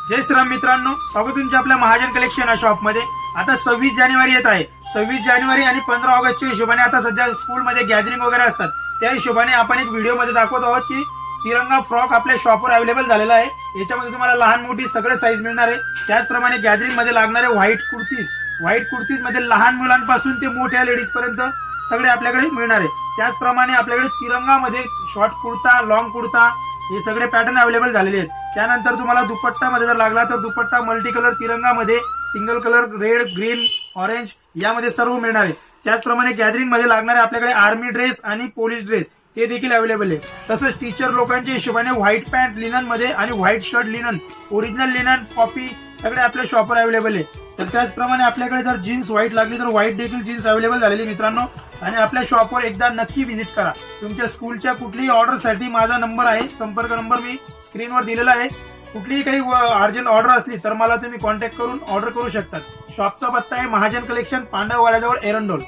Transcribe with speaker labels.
Speaker 1: जय श्रीराम मित्रांनो, स्वागत तुमच्या आपल्या महाजन कलेक्शन या शॉप मध्ये। आता 26 जानेवारी येत आहे। 26 जानेवारी आणि 15 ऑगस्टच्या हिशोबाने आता सध्या स्कूलमध्ये गॅदरिंग वगैरे असतात, त्या हिशोबाने आपण एक व्हिडिओ मध्ये दाखवत आहोत की तिरंगा फ्रॉक आपल्या शॉपवर अवेलेबल झालेला आहे। याच्यामध्ये तुम्हाला लहान मोठी सगळे साईज मिळणार आहे। त्याचप्रमाणे गॅदरिंग मध्ये लागणारे व्हाईट कुर्तीज मध्ये लहान मुलांपासून ते मोठ्या लेडीज पर्यंत सगळे आपल्याकडे मिळणार आहे। त्याचप्रमाणे आपल्याकडे तिरंगामध्ये शॉर्ट कुर्ता, लॉंग कुर्ता हे सगळे पॅटर्न अवेलेबल झालेले आहेत। त्यानंतर तुम्हाला दुपट्टा मध्ये जर लागला तर दुपट्टा मल्टी कलर तिरंगामध्ये single colour red, green, orange यामध्ये सर्व मिळणार आहे। त्याचप्रमाणे गॅदरिंग मध्ये लागणारे आपल्याकडे आर्मी ड्रेस आणि पोलीस ड्रेस ते देखील अवेलेबल आहे। तसंच टीचर लोकांच्या हिशोबाने व्हाईट पॅन्ट लिनन मध्ये आणि white shirt linen, original linen, copy सगळे आपल्या शॉपवर अवेलेबल आहे। तर त्याचप्रमाणे आपल्याकडे जर जीन्स व्हाईट लागली तर व्हाईट देखील जीन्स अवेलेबल झालेली मित्रांनो। आणि आपल्या शॉपवर एकदा नक्की व्हिजिट करा। तुमच्या स्कूलच्या कुठलीही ऑर्डरसाठी माझा नंबर आहे, संपर्क नंबर मी स्क्रीनवर दिलेला आहे। कुठलीही काही अर्जंट ऑर्डर असली तर मला तुम्ही कॉन्टॅक्ट करून ऑर्डर करू शकता। शॉपचा पत्ता आहे महाजन कलेक्शन, पांडववाड्याजवळ, एरंडोल।